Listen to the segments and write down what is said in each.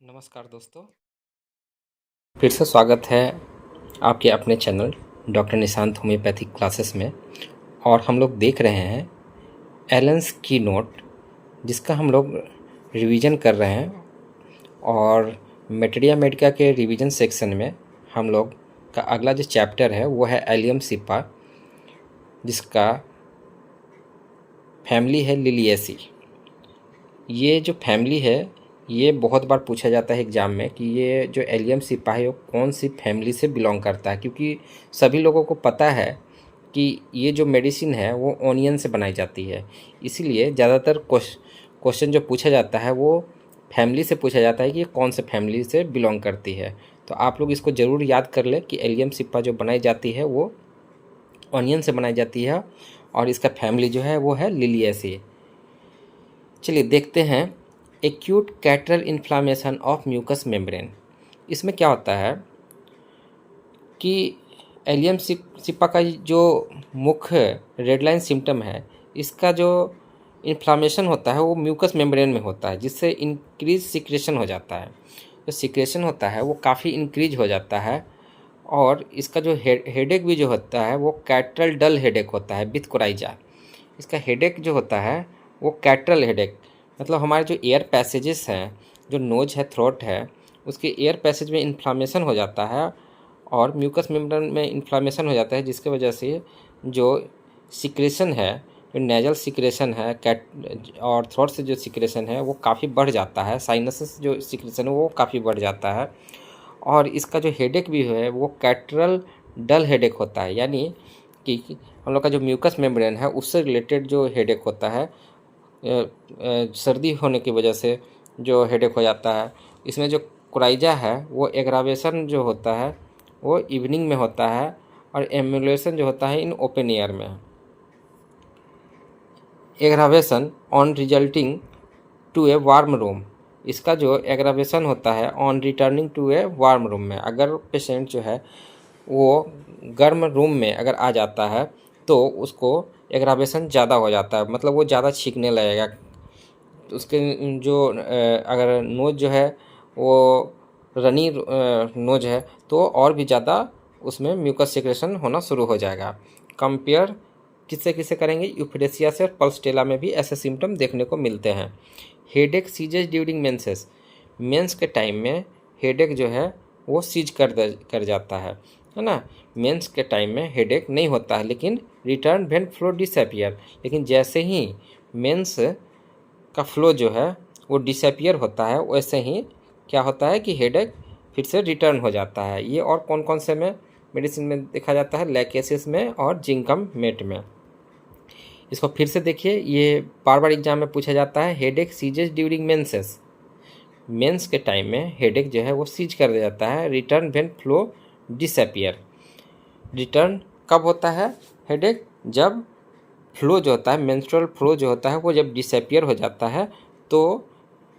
नमस्कार दोस्तों, फिर से स्वागत है आपके अपने channel doctor Nishant homeopathic classes में। और हम लोग देख रहे हैं एलेंस की नोट, जिसका हम लोग रिवीजन कर रहे हैं। और मेटेरिया मेडिका के रिवीजन सेक्शन में हम लोग का अगला जो चैप्टर है वो है एलियम सिप्पा, जिसका फैमिली है लिलिएसी। ये जो फैमिली है ये बहुत बार पूछा जाता है एग्ज़ाम में कि ये जो एलियम सिप्पा है वो कौन सी फैमिली से बिलोंग करता है, क्योंकि सभी लोगों को पता है कि ये जो मेडिसिन है वो ऑनियन से बनाई जाती है। इसीलिए ज़्यादातर क्वेश्चन जो पूछा जाता है वो फैमिली से पूछा जाता है कि ये कौन से फैमिली से बिलोंग करती है। तो आप लोग इसको ज़रूर याद कर ले कि एलियम सिप्पा जो बनाई जाती है वो ऑनियन से बनाई जाती है और इसका फैमिली जो है वो है लिलिएसी। चलिए देखते हैं acute catarrhal inflammation of mucous membrane. इसमें क्या होता है कि एलियम सिप्पा का जो मुख्य रेड लाइन सिम्टम है, इसका जो इन्फ्लामेशन होता है वो म्यूकस मेम्ब्रेन में होता है, जिससे इंक्रीज सिक्रेशन हो जाता है। जो सिक्रेशन होता है वो काफ़ी इंक्रीज हो जाता है। और इसका जो हेडेक भी जो होता है वो कैटरल डल हेडेक होता है विथ कोराइजा। इसका हेडेक जो होता है वो कैटरल हेडेक, मतलब हमारे जो एयर पैसेजेस हैं, जो नोज है, थ्रोट है, उसके एयर पैसेज में इन्फ्लामेशन हो जाता है और म्यूकस मेम्ब्रेन में इन्फ्लामेशन हो जाता है, जिसके वजह से जो सिक्रेशन है, जो नेजल सिक्रेशन है और थ्रोट से जो सिक्रेशन है वो काफ़ी बढ़ जाता है। साइनस से जो सिक्रेशन है वो काफ़ी बढ़ जाता है। और इसका जो हेडेक भी है वो कैटरल डल हेडेक होता है, यानी कि हम लोग का जो म्यूकस मेम्ब्रेन है उससे रिलेटेड जो हेडेक होता है, सर्दी होने की वजह से जो हेडेक हो जाता है। इसमें जो कोराइजा है वो एग्रावेशन जो होता है वो इवनिंग में होता है और एम्यूलेशन जो होता है इन ओपन एयर में। Aggravation on resulting to a warm room, इसका जो एग्रावेशन होता है on returning to a warm room में, अगर पेशेंट जो है वो गर्म रूम में अगर आ जाता है तो उसको एग्रावेशन ज़्यादा हो जाता है, मतलब वो ज़्यादा छींकने लगेगा। तो उसके जो अगर नोज जो है वो रनी नोज है तो और भी ज़्यादा उसमें म्यूकस सिक्रेशन होना शुरू हो जाएगा। कंपेयर किससे किससे करेंगे, यूफरेसिया से और पल्सटेला में भी ऐसे सिम्टम देखने को मिलते हैं। Headache ceases during menses, menses के टाइम में हेडेक जो है वो सीज कर जाता है ना। मेंस के टाइम में हेडेक नहीं होता है, लेकिन रिटर्न व्हेन फ्लो डिसअपियर, लेकिन जैसे ही मेंस का फ्लो जो है वो डिसअपियर होता है वैसे ही क्या होता है कि हेडेक फिर से रिटर्न हो जाता है। ये और कौन कौन से में मेडिसिन में देखा जाता है, लैकेसिस में और जिंकम मेट में। इसको फिर से देखिए, ये बार बार एग्जाम में पूछा जाता है। Headache ceases during menses, menses के टाइम में हेडेक जो है वो सीज कर दिया जाता है। Return when flow disappear, return कब होता है हेडेक, जब फ्लो जो होता है, मेंस्ट्रुअल फ्लो जो होता है वो जब डिसअपियर हो जाता है तो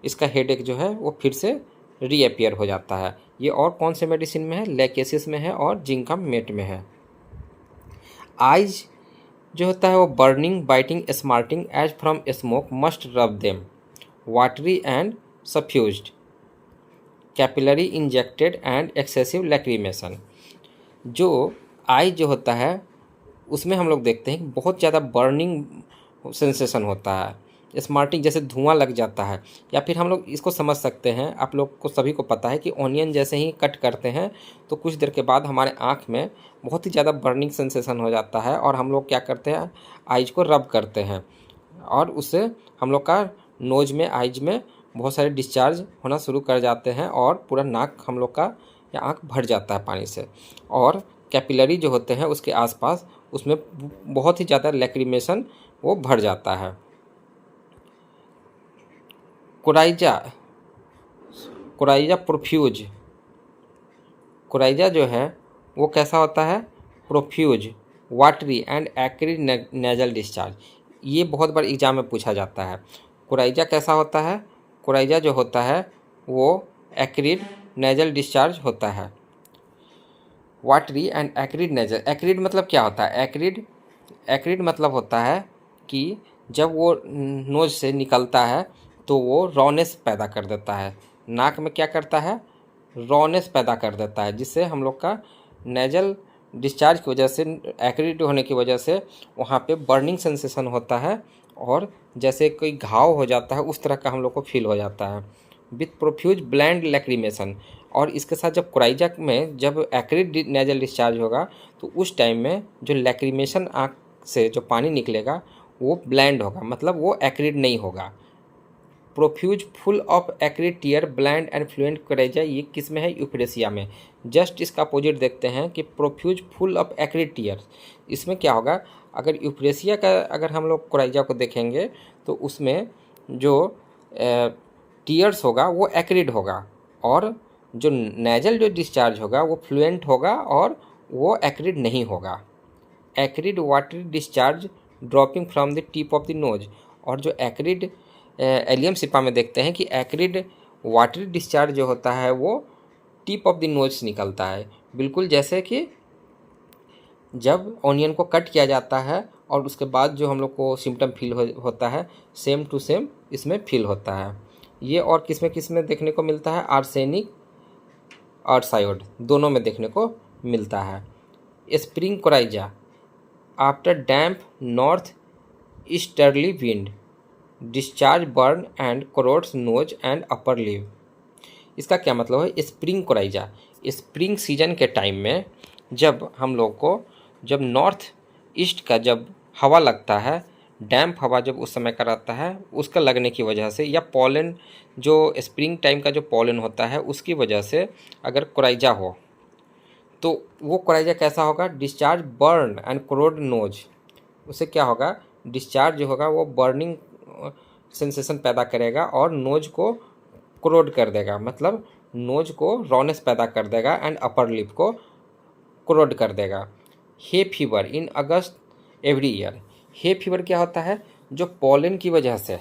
इसका हेडेक जो है वो फिर से रीअपियर हो जाता है। ये और कौन से मेडिसिन में है, लैकेसिस में है और जिंकम मेट में है। आइज जो होता है वो burning, biting, smarting edge from smoke, must rub them, watery and suffused, capillary injected and excessive lacrimation. जो आई जो होता है उसमें हम लोग देखते हैं कि बहुत ज़्यादा बर्निंग सेंसेशन होता है, स्मार्टिंग जैसे धुआं लग जाता है। या फिर हम लोग इसको समझ सकते हैं, आप लोग को सभी को पता है कि ऑनियन जैसे ही कट करते हैं तो कुछ देर के बाद हमारे आँख में बहुत ही ज़्यादा बर्निंग सेंसेशन हो जाता है और हम लोग क्या करते हैं, आइज को रब करते हैं और उससे हम लोग का नोज में, आइज में बहुत सारे डिस्चार्ज होना शुरू कर जाते हैं और पूरा नाक हम लोग का या आँख भर जाता है पानी से। और कैपिलरी जो होते हैं उसके आसपास उसमें बहुत ही ज़्यादा लैक्रीमेशन वो भर जाता है। कोराइजा, कोराइजा प्रोफ्यूज, कोराइजा जो है वो कैसा होता है, profuse, watery and acrid nasal discharge. ये बहुत बार एग्जाम में पूछा जाता है। कोराइजा कैसा होता है, कोराइजा जो होता है वो एक्रिड नेजल डिस्चार्ज होता है। Watery and acrid nasal, acrid मतलब क्या होता है, एक्रिड, एक्रिड मतलब होता है कि जब वो नोज से निकलता है तो वो रॉनेस पैदा कर देता है, नाक में क्या करता है, रॉनेस पैदा कर देता है, जिससे हम लोग का नेजल डिस्चार्ज की वजह से, एक्रिड होने की वजह से वहाँ पे बर्निंग सेंसेशन होता है और जैसे कोई घाव हो जाता है उस तरह का हम लोग को फील हो जाता है विथ प्रोफ्यूज ब्लैंड लैक्रिमेशन। और इसके साथ जब कोराइजा में जब एक्रिड नेजल डिस्चार्ज होगा तो उस टाइम में जो लैक्रिमेशन आँख से जो पानी निकलेगा वो ब्लैंड होगा, मतलब वो एक्रिड नहीं होगा। Profuse full of acrid tear bland and fluent coryza, ये किस में है, यूफ्रेसिया में। जस्ट इसका अपोजिट देखते हैं कि profuse full of acrid tear, इसमें क्या होगा, अगर यूफ्रेसिया का अगर हम लोग कोराइजा को देखेंगे तो उसमें जो टीयर्स होगा वो एक्रिड होगा और जो नेजल जो डिस्चार्ज होगा वो फ्लुएंट होगा और वो एक्रिड नहीं होगा। Acrid watery discharge dropping from the tip of the nose, और जो एक्रिड एलियम सिपा में देखते हैं कि एक्रिड वाटरी डिस्चार्ज जो होता है वो टिप ऑफ द नोज से निकलता है, बिल्कुल जैसे कि जब ऑनियन को कट किया जाता है और उसके बाद जो हम लोग को सिम्टम फील होता है सेम टू सेम इसमें फील होता है। ये और किस में देखने को मिलता है, आर्सेनिक और सायोड दोनों में देखने को मिलता है। Spring coryza after damp north easterly wind discharge burn and corrodes nose and upper lip. इसका क्या मतलब है, स्प्रिंग कोराइजा स्प्रिंग सीजन के टाइम में जब हम लोग को जब नॉर्थ ईस्ट का जब हवा लगता है, डैम्प हवा जब उस समय का रहता है उसका लगने की वजह से, या पॉलन जो स्प्रिंग टाइम का जो पॉलन होता है उसकी वजह से अगर कोराइजा हो तो वो कोराइजा कैसा होगा, डिस्चार्ज बर्न एंड क्रोड नोज, उससे क्या होगा, डिस्चार्ज जो होगा वो बर्निंग सेंसेशन पैदा करेगा और नोज को क्रोड कर देगा, मतलब नोज को रॉनेस पैदा कर देगा एंड अपर लिप को क्रोड कर देगा। Hay fever in August every year, hay fever क्या होता है, जो पॉलन की वजह से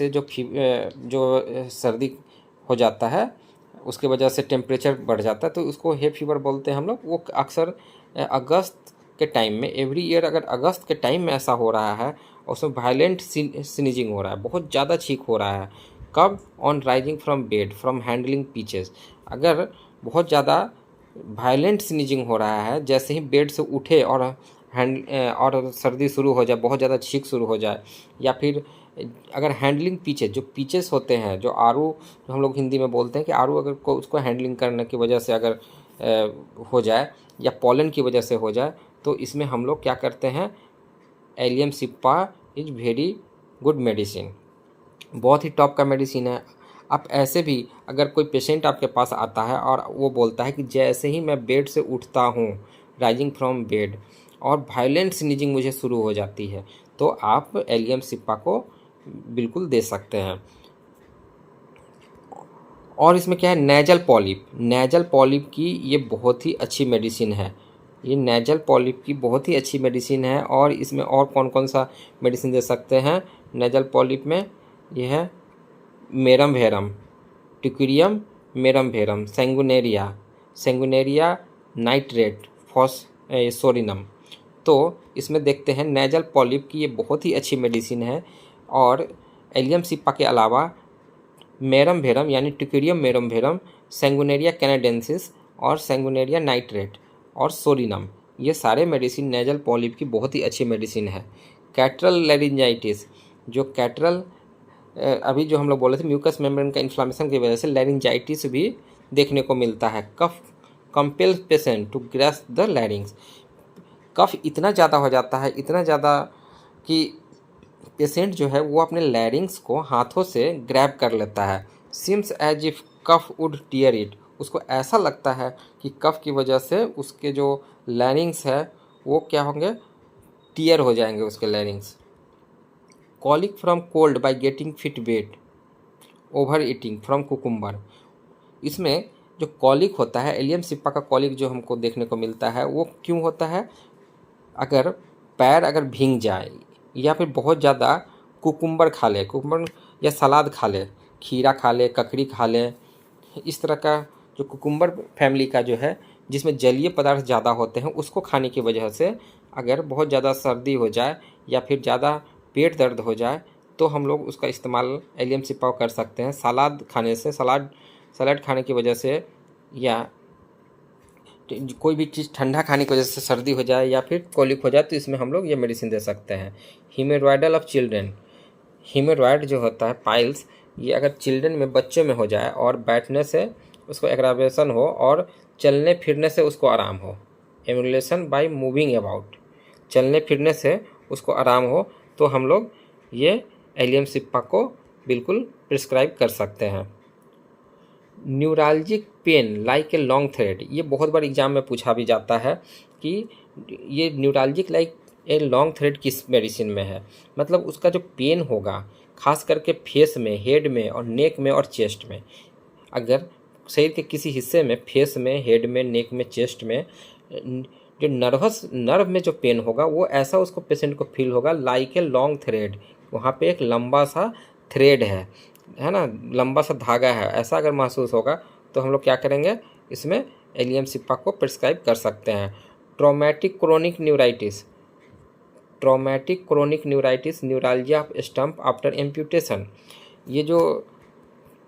जो सर्दी हो जाता है उसके वजह से टेम्परेचर बढ़ जाता है तो उसको हे फीवर बोलते हैं हम लोग। वो अक्सर अगस्त के टाइम में, एवरी ईयर अगर अगस्त के टाइम में ऐसा हो रहा है और उसमें वायलेंट स्नीजिंग हो रहा है, बहुत ज़्यादा छींक हो रहा है, कब, on rising from bed from handling peaches, अगर बहुत ज़्यादा वायलेंट स्नीजिंग हो रहा है, जैसे ही बेड से उठे और सर्दी शुरू हो जाए, बहुत ज़्यादा छींक शुरू हो जाए, या फिर अगर हैंडलिंग पीचेस, जो पीचेस होते हैं, जो आरू जो हम लोग हिंदी में बोलते हैं कि आरू अगर को उसको हैंडलिंग करने की वजह से अगर हो जाए या पॉलन की वजह से हो जाए तो इसमें हम लोग क्या करते हैं, allium Sippa is very good medicine, बहुत ही टॉप का मेडिसिन है। आप ऐसे भी अगर कोई पेशेंट आपके पास आता है और वो बोलता है कि जैसे ही मैं बेड से उठता हूँ, राइजिंग फ्रॉम बेड, और वायलेंट स्नीजिंग मुझे शुरू हो जाती है, तो आप एलियम सिप्पा को बिल्कुल दे सकते हैं। और इसमें क्या है, नेजल पॉलिप की ये बहुत ही अच्छी मेडिसिन है, ये नेजल पॉलिप की बहुत ही अच्छी मेडिसिन है। और इसमें और कौन कौन सा मेडिसिन दे सकते हैं नेजल पॉलिप में, ये है मेरम वेरम, टिक्यूरियम मेरम वेरम, सेंगुनेरिया नाइट्रेट, सोरिनम। तो इसमें देखते हैं नेजल पॉलिप की ये बहुत ही अच्छी मेडिसिन है। और एलियम सिप्पा के अलावा मेरम वेरम यानी टिक्यूरियम मेरम वेरम, सेंगुनेरिया कैनेडेंसिस और सेंगुनेरिया नाइट्रेट और सोरिनम, ये सारे मेडिसिन नेजल पॉलिप की बहुत ही अच्छी मेडिसिन है। कैटरल लैरिंजाइटिस, जो कैटरल अभी जो हम लोग बोले थे म्यूकस मेम्ब्रेन का इन्फ्लामेशन की वजह से लैरिंजाइटिस भी देखने को मिलता है। Cough compels patient to grasp the larynx, cough इतना ज़्यादा हो जाता है, इतना ज़्यादा कि पेशेंट जो है वो अपने लैरिंग्स को हाथों से ग्रैब कर लेता है। Seems as if cough would tear it, उसको ऐसा लगता है कि कफ की वजह से उसके जो लैरिंग्स है वो क्या होंगे, टीयर हो जाएंगे उसके larynx. Colic from cold by getting feet wet, over eating from cucumber, इसमें जो कॉलिक होता है, एलियम सिप्पा का कॉलिक जो हमको देखने को मिलता है वो क्यों होता है, अगर पैर अगर भीग जाए या फिर बहुत ज़्यादा कुकुम्बर खा ले, कुकुम्बर या सलाद खा ले, खीरा खा ले, ककड़ी खा ले, इस तरह का जो कुकुम्बर फैमिली का जो है जिसमें जलीय पदार्थ ज़्यादा होते हैं उसको खाने की वजह से अगर बहुत ज़्यादा सर्दी हो जाए या फिर ज़्यादा पेट दर्द हो जाए तो हम लोग उसका इस्तेमाल एलियम सिप्पा कर सकते हैं सलाद खाने से, सलाद खाने की वजह से, या कोई भी चीज़ ठंडा खाने की वजह से सर्दी हो जाए या फिर कोलिक हो जाए तो इसमें हम लोग ये मेडिसिन दे सकते हैं। हीमोरॉयडल ऑफ चिल्ड्रेन, हीमोरॉयड जो होता है पाइल्स, ये अगर चिल्ड्रन में, बच्चे में हो जाए और बैठने से उसको एग्रावेशन हो और चलने फिरने से उसको आराम हो, एमुलेशन बाय मूविंग अबाउट, चलने फिरने से उसको आराम हो, तो हम लोग ये एलियम सिप्पा को बिल्कुल प्रिस्क्राइब कर सकते हैं। Neuralgic pain like a long thread, ये बहुत बार एग्जाम में पूछा भी जाता है कि ये न्यूरालजिक लाइक ए लॉन्ग थ्रेड किस मेडिसिन में है। मतलब उसका जो पेन होगा खास करके फेस में, हेड में और नेक में और चेस्ट में, अगर शरीर के किसी हिस्से में, फेस में, हेड में, नेक में, चेस्ट में जो नर्व में जो पेन होगा वो ऐसा उसको पेशेंट को फील होगा लाइक ए लॉन्ग थ्रेड, वहाँ पे एक लंबा सा थ्रेड है ना, लंबा सा धागा है, ऐसा अगर महसूस होगा तो हम लोग क्या करेंगे, इसमें एलियम सिप्पा को प्रिस्क्राइब कर सकते हैं। Traumatic chronic neuritis, traumatic chronic neuritis, neuralgia off stump after amputation, ये जो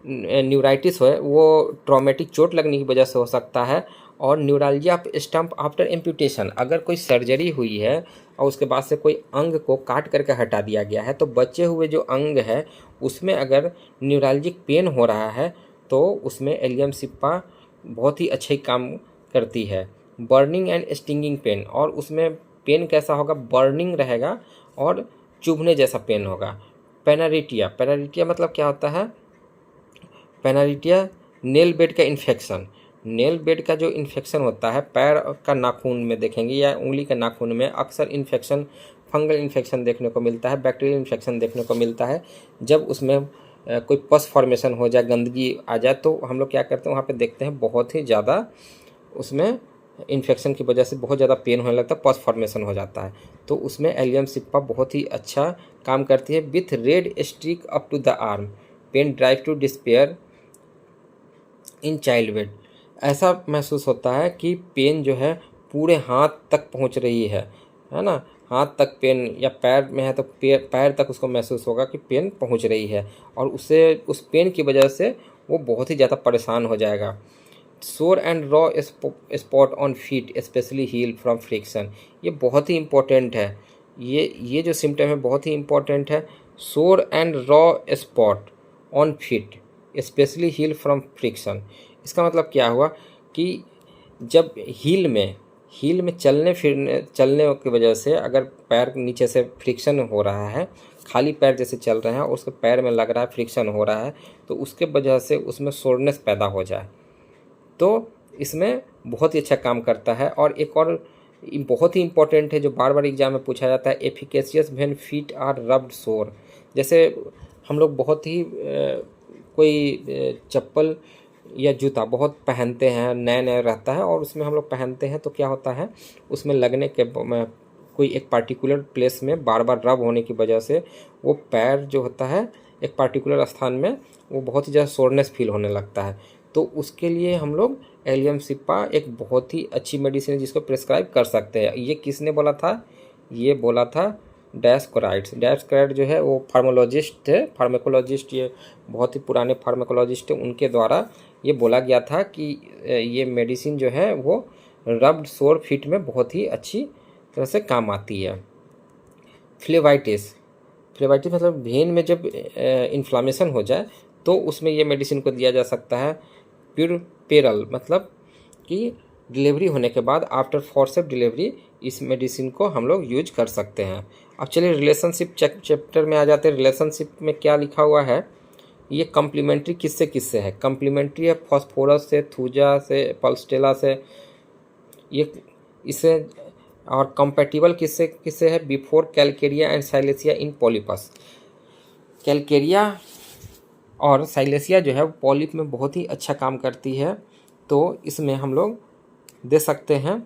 न्यूराइटिस है वो ट्रॉमेटिक चोट लगने की वजह से हो सकता है। और neuralgia off stump after amputation, अगर कोई सर्जरी हुई है और उसके बाद से कोई अंग को काट करके हटा दिया गया है तो बचे हुए जो अंग है उसमें अगर न्यूराल्जिक पेन हो रहा है तो उसमें एलियम सिप्पा बहुत ही अच्छे काम करती है। बर्निंग एंड स्टिंगिंग पेन, और उसमें पेन कैसा होगा, बर्निंग रहेगा और चुभने जैसा पेन होगा। पेनारिटिया, पेनारिटिया मतलब क्या होता है, पेनारिटिया नेल बेड का इन्फेक्शन, नेल बेड का जो इन्फेक्शन होता है पैर का नाखून में देखेंगे या उंगली के नाखून में अक्सर इन्फेक्शन, फंगल इन्फेक्शन देखने को मिलता है, बैक्टीरियल इन्फेक्शन देखने को मिलता है। जब उसमें कोई पस फॉर्मेशन हो जाए, गंदगी आ जाए तो हम लोग क्या करते हैं, वहाँ पे देखते हैं बहुत ही ज़्यादा उसमें इन्फेक्शन की वजह से बहुत ज़्यादा पेन होने लगता है, पस फॉर्मेशन हो जाता है, तो उसमें एलियम सिप्पा बहुत ही अच्छा काम करती है। With red streak up to the arm, pain drive to despair in child bed, ऐसा महसूस होता है कि पेन जो है पूरे हाथ तक पहुंच रही है ना, हाथ तक पेन, या पैर में है तो पैर तक उसको महसूस होगा कि पेन पहुंच रही है और उससे, उस पेन की वजह से वो बहुत ही ज़्यादा परेशान हो जाएगा। Sore and raw spot on feet especially heel from friction, ये बहुत ही इम्पोर्टेंट है, ये जो सिम्टम है बहुत ही इम्पोर्टेंट है। Sore and raw spot on feet especially heel from friction, इसका मतलब क्या हुआ कि जब हील में चलने की वजह से अगर पैर नीचे से फ्रिक्शन हो रहा है, खाली पैर जैसे चल रहे हैं और उसके पैर में लग रहा है फ्रिक्शन हो रहा है, तो उसके वजह से उसमें सोरनेस पैदा हो जाए, तो इसमें बहुत ही अच्छा काम करता है। और एक और बहुत ही इम्पोर्टेंट है जो बार बार एग्जाम में पूछा जाता है, efficacious when feet are rubbed sore, जैसे हम लोग बहुत ही कोई चप्पल या जूता बहुत पहनते हैं, नया नया रहता है और उसमें हम लोग पहनते हैं तो क्या होता है, उसमें लगने के कोई एक पार्टिकुलर प्लेस में बार बार रब होने की वजह से वो पैर जो होता है एक पार्टिकुलर स्थान में वो बहुत ही ज़्यादा सोरनेस फील होने लगता है, तो उसके लिए हम लोग एलियम सिप्पा एक बहुत ही अच्छी मेडिसिन है जिसको प्रिस्क्राइब कर सकते हैं। ये किसने बोला था, ये बोला था डैस्कोराइड्स। डैस्कोराइड जो है वो फार्माकोलॉजिस्ट थे, फार्माकोलॉजिस्ट, ये बहुत ही पुराने फार्माकोलॉजिस्ट थे, उनके द्वारा ये बोला गया था कि ये मेडिसिन जो है वो रब्ड सोर फीट में बहुत ही अच्छी तरह से काम आती है। फ्लेवाइटिस, फ्लेवाइटिस मतलब वेन में जब इन्फ्लामेशन हो जाए तो उसमें ये मेडिसिन को दिया जा सकता है। प्यूरपेरल मतलब कि डिलीवरी होने के बाद आफ्टर फोर्सेप डिलीवरी इस मेडिसिन को हम लोग यूज कर सकते हैं। अब चलिए रिलेशनशिप चैप्टर में आ जाते हैं। रिलेशनशिप में क्या लिखा हुआ है, ये कम्प्लीमेंट्री किससे किससे है, कम्प्लीमेंट्री है फॉस्फोरस से, थूजा से, पल्स्टेला से, ये इसे, और कंपैटिबल किससे किससे है, before Calcarea and Silicea in polypus. Calcarea और साइलेसिया जो है वो पॉलिप में बहुत ही अच्छा काम करती है, तो इसमें हम लोग दे सकते हैं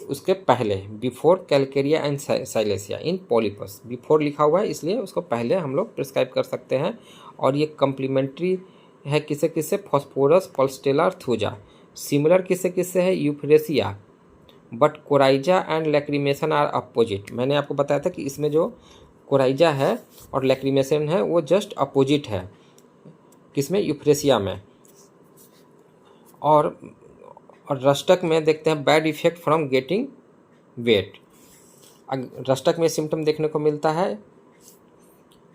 उसके पहले, before Calcarea and Silicea in polypus, before लिखा हुआ है इसलिए उसको पहले हम लोग प्रिस्क्राइब कर सकते हैं। और ये कम्प्लीमेंट्री है किससे किससे, फॉस्फोरस, पल्स्टेला और थूजा। सिमिलर किससे किससे है, euphrasia, but coryza and lacrimation are opposite. मैंने आपको बताया था कि इसमें जो कोराइजा है और लैक्रिमेशन है वो जस्ट अपोजिट है, किसमें, यूफ्रेसिया में। और रस्टक में देखते हैं bad effect from getting wet. Rhus tox में सिम्टम देखने को मिलता है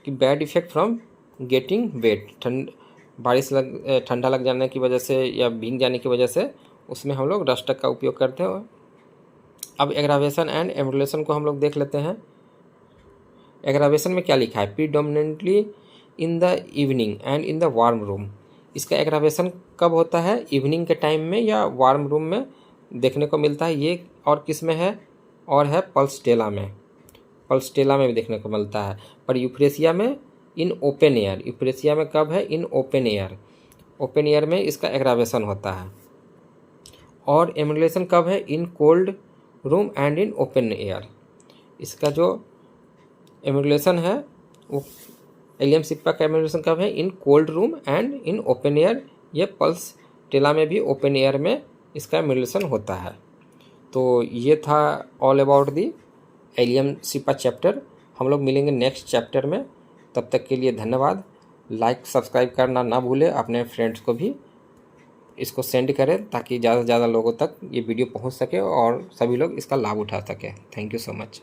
कि bad effect from getting wet, ठंडा लग जाने की वजह से या भीग जाने की वजह से, उसमें हम लोग रस्टक का उपयोग करते हैं। अब एग्रावेशन एंड एम्बुलेशन को हम लोग देख लेते हैं। एग्रावेशन में क्या लिखा है, predominantly in the evening and in the warm room. इसका एग्रावेशन कब होता है, इवनिंग के टाइम में या वार्म रूम में देखने को मिलता है ये। और किस में है, और है पल्सटेला में, पल्सटेला में भी देखने को मिलता है। पर यूफ्रेसिया में इन ओपन एयर, यूफ्रेसिया में कब है, in open air, open air में इसका एग्रावेशन होता है। और एम्बुलेशन कब है, in cold room and in open air. इसका जो एम्बुलेशन है वो एलियम सिप्पा का एम्बुलेशन कब है, in cold room and in open air. ये पल्स टेला में भी ओपन एयर में इसका एम्बुलेशन होता है। तो ये था all about the allium Sippa chapter. हम लोग मिलेंगे नेक्स्ट चैप्टर में, तब तक के लिए धन्यवाद। लाइक सब्सक्राइब करना ना भूलें, अपने फ्रेंड्स को भी इसको सेंड करें ताकि ज़्यादा से ज़्यादा लोगों तक ये वीडियो पहुंच सके और सभी लोग इसका लाभ उठा सकें। Thank you so much.